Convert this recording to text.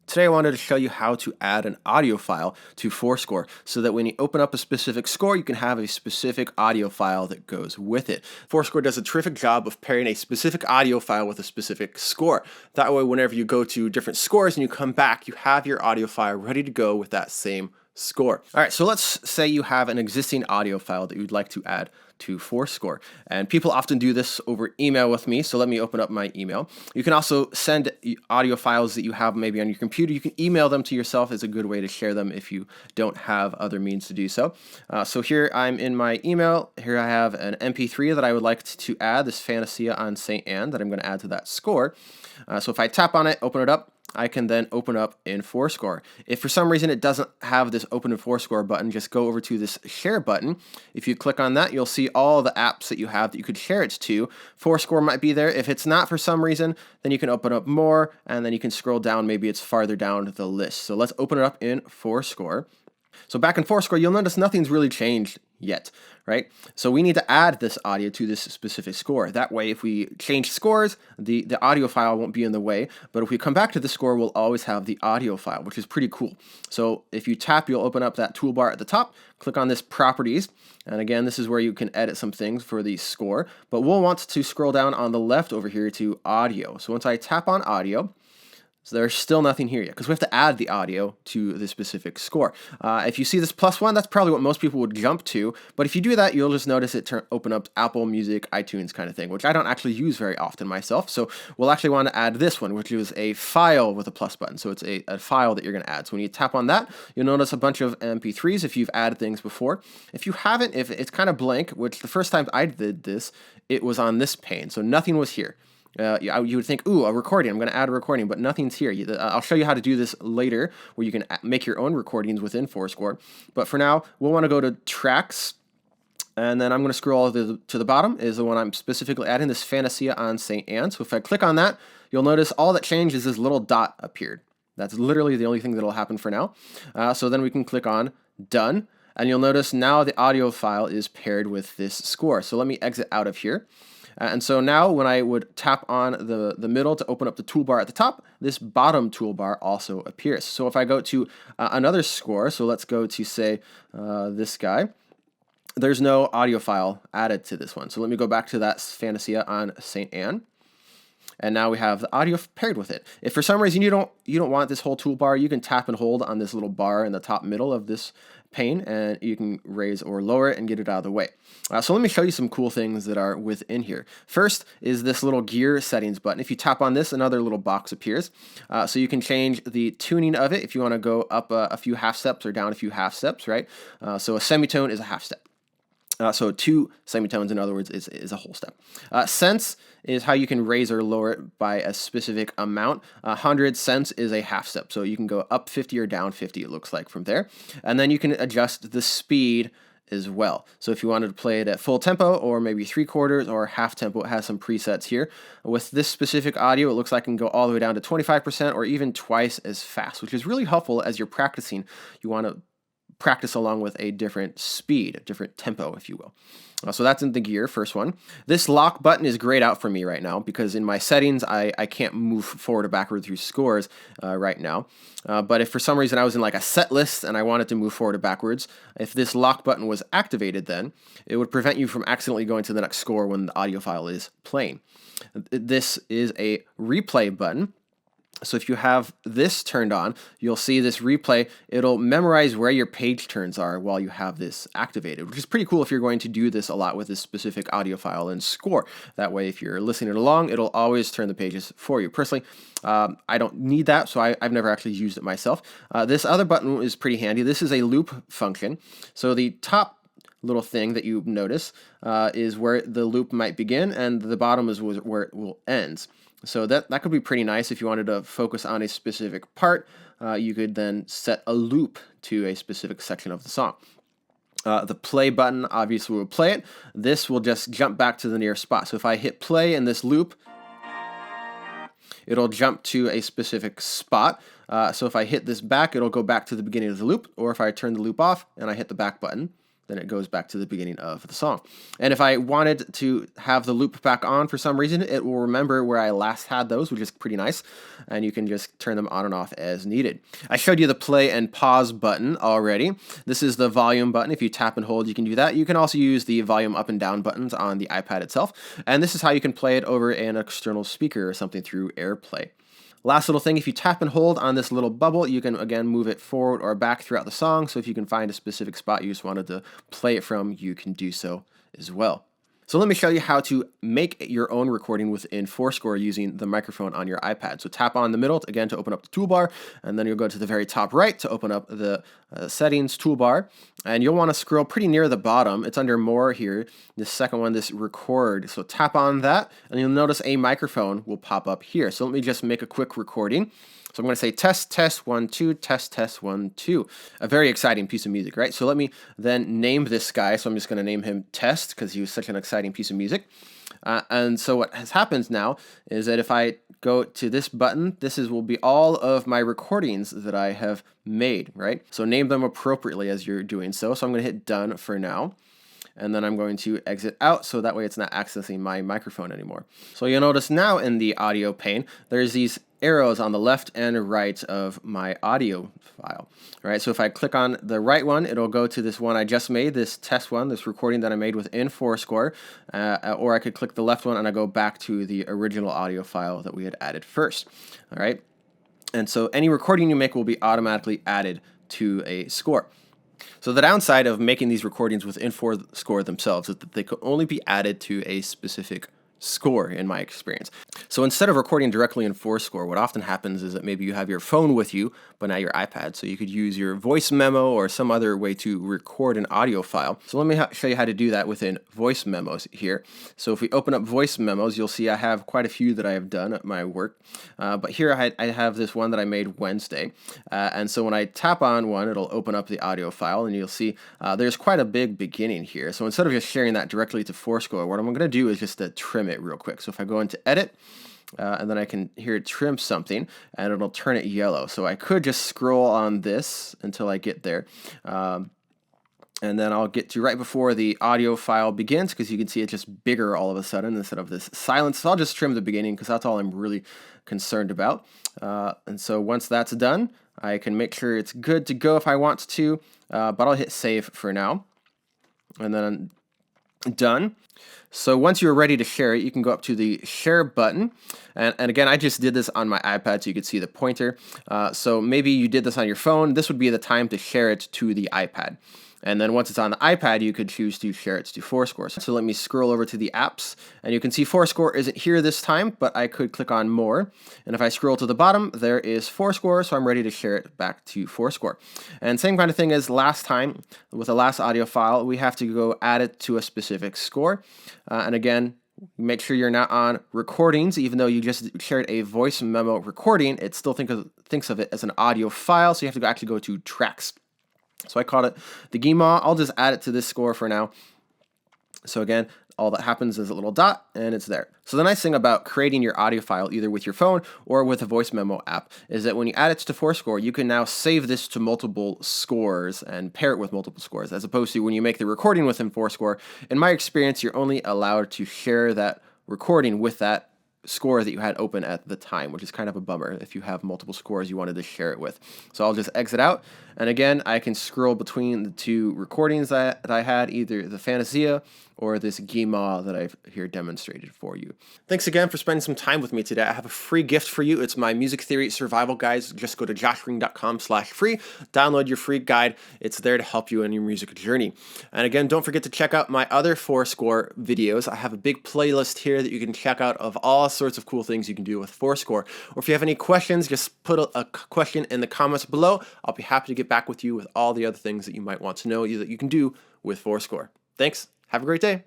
Today I wanted to show you how to add an audio file to forScore so that when you open up a specific score, you can have a specific audio file that goes with it. forScore does a terrific job of pairing a specific audio file with a specific score. That way, whenever you go to different scores and you come back, you have your audio file ready to go with that same score. All right, so let's say you have an existing audio file that you'd like to add to forScore. And people often do this over email with me, so let me open up my email. You can also send audio files that you have maybe on your computer. You can email them to yourself as a good way to share them if you don't have other means to do so. So here I'm in my email. Here I have an MP3 that I would like to add, this Fantasia on St. Anne that I'm going to add to that score. So if I tap on it, open it up, I can then open up in forScore. If for some reason it doesn't have this open in forScore button, just go over to this share button. If you click on that, you'll see all the apps that you have that you could share it to. forScore might be there. If it's not for some reason, then you can open up more, and then you can scroll down. Maybe it's farther down the list. So let's open it up in forScore. So back in forScore, you'll notice nothing's really changed yet, right? So we need to add this audio to this specific score. That way, if we change scores, the audio file won't be in the way, but if we come back to the score, we'll always have the audio file, which is pretty cool. So if you tap, you'll open up that toolbar at the top, click on this properties, and again, this is where you can edit some things for the score, but we'll want to scroll down on the left over here to audio. So once I tap on audio, so there's still nothing here yet because we have to add the audio to the specific score. If you see this +1, that's probably what most people would jump to. But if you do that, you'll just notice it open up Apple Music, iTunes kind of thing, which I don't actually use very often myself. So we'll actually want to add this one, which is a file with a plus button. So it's a file that you're going to add. So when you tap on that, you'll notice a bunch of MP3s if you've added things before. If you haven't, if it's kind of blank, which the first time I did this, it was on this pane. So nothing was here. You would think, ooh, a recording, I'm going to add a recording, but nothing's here. I'll show you how to do this later, where you can make your own recordings within forScore. But for now, we'll want to go to tracks, and then I'm going to scroll to the bottom is the one I'm specifically adding, this Fantasia on St. Anne. So if I click on that, you'll notice all that changed is this little dot appeared. That's literally the only thing that'll happen for now. So then we can click on done, and you'll notice now the audio file is paired with this score. So let me exit out of here. And so now when I would tap on the middle to open up the toolbar at the top, this bottom toolbar also appears. So if I go to another score, so let's go to, say, this guy, there's no audio file added to this one. So let me go back to that Fantasia on St. Anne. And now we have the audio paired with it. If for some reason you don't want this whole toolbar, you can tap and hold on this little bar in the top middle of this pane, and you can raise or lower it and get it out of the way. So let me show you some cool things that are within here. First is this little gear settings button. If you tap on this, another little box appears. So you can change the tuning of it if you want to go up a few half steps or down a few half steps, right? So a semitone is a half step. So 2 semitones, in other words, is a whole step. Cents is how you can raise or lower it by a specific amount. 100 cents is a half step. So you can go up 50 or down 50, it looks like, from there. And then you can adjust the speed as well. So if you wanted to play it at full tempo or maybe 3/4 or half tempo, it has some presets here. With this specific audio, it looks like it can go all the way down to 25% or even twice as fast, which is really helpful as you're practicing. You want to practice along with a different speed, a different tempo, if you will. So that's in the gear, first one. This lock button is grayed out for me right now because in my settings, I can't move forward or backward through scores right now. But if for some reason I was in like a set list and I wanted to move forward or backwards, if this lock button was activated, then it would prevent you from accidentally going to the next score when the audio file is playing. This is a replay button. So if you have this turned on, you'll see this replay. It'll memorize where your page turns are while you have this activated, which is pretty cool if you're going to do this a lot with this specific audio file and score. That way, if you're listening along, it'll always turn the pages for you. Personally, I don't need that, so I've never actually used it myself. This other button is pretty handy. This is a loop function. So the top little thing that you notice is where the loop might begin, and the bottom is where it will end. So that could be pretty nice if you wanted to focus on a specific part. You could then set a loop to a specific section of the song. The play button obviously will play it. This will just jump back to the nearest spot. So if I hit play in this loop, it'll jump to a specific spot. So if I hit this back, it'll go back to the beginning of the loop. Or if I turn the loop off and I hit the back button, then it goes back to the beginning of the song. And if I wanted to have the loop back on for some reason, it will remember where I last had those, which is pretty nice. And you can just turn them on and off as needed. I showed you the play and pause button already. This is the volume button. If you tap and hold, you can do that. You can also use the volume up and down buttons on the iPad itself. And this is how you can play it over an external speaker or something through AirPlay. Last little thing, if you tap and hold on this little bubble, you can again move it forward or back throughout the song. So if you can find a specific spot you just wanted to play it from, you can do so as well. So let me show you how to make your own recording within forScore using the microphone on your iPad. So tap on the middle, again, to open up the toolbar, and then you'll go to the very top right to open up the settings toolbar. And you'll want to scroll pretty near the bottom. It's under more here, this second one, this record. So tap on that, and you'll notice a microphone will pop up here. So let me just make a quick recording. So I'm going to say test, test, 1, 2, test, test, 1, 2. A very exciting piece of music, right? So let me then name this guy. So I'm just going to name him Test because he was such an exciting piece of music. And so what has happened now is that if I go to this button, will be all of my recordings that I have made, right? So name them appropriately as you're doing so. So I'm going to hit done for now. And then I'm going to exit out so that way it's not accessing my microphone anymore. So you'll notice now in the audio pane, there's these arrows on the left and right of my audio file. All right, so if I click on the right one, it'll go to this one I just made, this test one, this recording that I made within forScore, or I could click the left one and I go back to the original audio file that we had added first. All right, and so any recording you make will be automatically added to a score. So the downside of making these recordings within forScore themselves is that they can only be added to a specific score in my experience. So instead of recording directly in forScore, what often happens is that maybe you have your phone with you, but not your iPad. So you could use your voice memo or some other way to record an audio file. So let me show you how to do that within voice memos here. So if we open up voice memos, you'll see I have quite a few that I have done at my work. But here I have this one that I made Wednesday. And so when I tap on one, it'll open up the audio file and you'll see there's quite a big beginning here. So instead of just sharing that directly to forScore, what I'm going to do is just to trim it real quick. So if I go into edit, and then I can hear it trim something and it'll turn it yellow. So I could just scroll on this until I get there. And then I'll get to right before the audio file begins because you can see it's just bigger all of a sudden instead of this silence. So I'll just trim the beginning because that's all I'm really concerned about. And so once that's done, I can make sure it's good to go if I want to, but I'll hit save for now. And then done. So once you're ready to share it, you can go up to the share button. And again, I just did this on my iPad so you could see the pointer. So maybe you did this on your phone. This would be the time to share it to the iPad. And then once it's on the iPad, you could choose to share it to forScore. So let me scroll over to the apps, and you can see forScore isn't here this time, but I could click on more. And if I scroll to the bottom, there is forScore, so I'm ready to share it back to forScore. And same kind of thing as last time with the last audio file, we have to go add it to a specific score. And again, make sure you're not on recordings, even though you just shared a voice memo recording, it still thinks of it as an audio file, so you have to actually go to tracks. So I called it the Guimau. I'll just add it to this score for now. So again, all that happens is a little dot and it's there. So the nice thing about creating your audio file either with your phone or with a voice memo app is that when you add it to forScore, you can now save this to multiple scores and pair it with multiple scores, as opposed to when you make the recording within forScore. In my experience, you're only allowed to share that recording with that score that you had open at the time, which is kind of a bummer if you have multiple scores you wanted to share it with. So I'll just exit out, and again, I can scroll between the two recordings that I had, either the Fantasia or this Guimau that I've here demonstrated for you. Thanks again for spending some time with me today. I have a free gift for you. It's my music theory survival guides. Just go to joshgreen.com/free, download your free guide. It's there to help you in your music journey. And again, don't forget to check out my other forScore videos. I have a big playlist here that you can check out of all sorts of cool things you can do with forScore. Or if you have any questions, just put a question in the comments below. I'll be happy to get back with you with all the other things that you might want to know that you can do with forScore. Thanks. Have a great day.